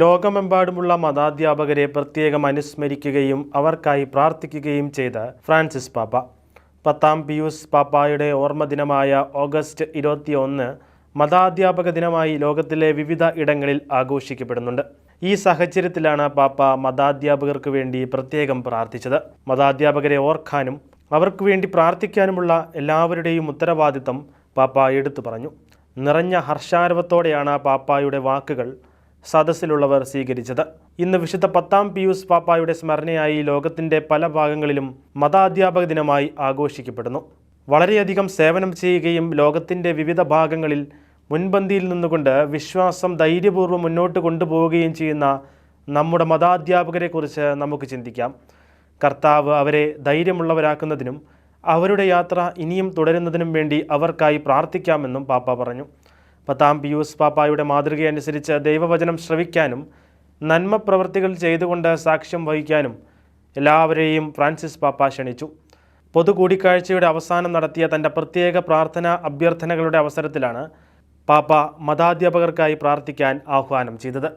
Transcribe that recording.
ലോകമെമ്പാടുമുള്ള മതാധ്യാപകരെ പ്രത്യേകം അനുസ്മരിക്കുകയും അവർക്കായി പ്രാർത്ഥിക്കുകയും ചെയ്ത ഫ്രാൻസിസ് പാപ്പ 10ാം പിയൂസ് പാപ്പായുടെ ഓർമ്മദിനമായ ഓഗസ്റ്റ് 21 മതാധ്യാപക ദിനമായി ലോകത്തിലെ വിവിധ ഇടങ്ങളിൽ ആഘോഷിക്കപ്പെടുന്നുണ്ട്. ഈ സാഹചര്യത്തിലാണ് പാപ്പ മതാധ്യാപകർക്ക് വേണ്ടി പ്രത്യേകം പ്രാർത്ഥിച്ചത്. മതാധ്യാപകരെ ഓർക്കാനും അവർക്ക് വേണ്ടി പ്രാർത്ഥിക്കാനുമുള്ള എല്ലാവരുടെയും ഉത്തരവാദിത്തം പാപ്പ എടുത്തു പറഞ്ഞു. നിറഞ്ഞ ഹർഷാരവത്തോടെയാണ് പാപ്പായുടെ വാക്കുകൾ സദസ്സിലുള്ളവർ സ്വീകരിച്ചത്. ഇന്ന് വിശുദ്ധ 10ാം പിയൂസ് പാപ്പായുടെ സ്മരണയായി ലോകത്തിൻ്റെ പല ഭാഗങ്ങളിലും മതാധ്യാപക ദിനമായി ആഘോഷിക്കപ്പെടുന്നു. വളരെയധികം സേവനം ചെയ്യുകയും ലോകത്തിൻ്റെ വിവിധ ഭാഗങ്ങളിൽ മുൻപന്തിയിൽ നിന്നുകൊണ്ട് വിശ്വാസം ധൈര്യപൂർവ്വം മുന്നോട്ട് കൊണ്ടുപോവുകയും ചെയ്യുന്ന നമ്മുടെ മതാധ്യാപകരെക്കുറിച്ച് നമുക്ക് ചിന്തിക്കാം. കർത്താവ് അവരെ ധൈര്യമുള്ളവരാക്കുന്നതിനും അവരുടെ യാത്ര ഇനിയും തുടരുന്നതിനും വേണ്ടി അവർക്കായി പ്രാർത്ഥിക്കാമെന്നും പാപ്പ പറഞ്ഞു. 10ാം പിയൂസ് പാപ്പായുടെ മാതൃകയനുസരിച്ച് ദൈവവചനം ശ്രവിക്കാനും നന്മ പ്രവൃത്തികൾ ചെയ്തുകൊണ്ട് സാക്ഷ്യം വഹിക്കാനും എല്ലാവരെയും ഫ്രാൻസിസ് പാപ്പ ക്ഷണിച്ചു. പൊതുകൂടിക്കാഴ്ചയുടെ അവസാനം നടത്തിയ തൻ്റെ പ്രത്യേക പ്രാർത്ഥനാ അഭ്യർത്ഥനകളുടെ അവസരത്തിലാണ് പാപ്പ മതാധ്യാപകർക്കായി പ്രാർത്ഥിക്കാൻ ആഹ്വാനം ചെയ്തത്.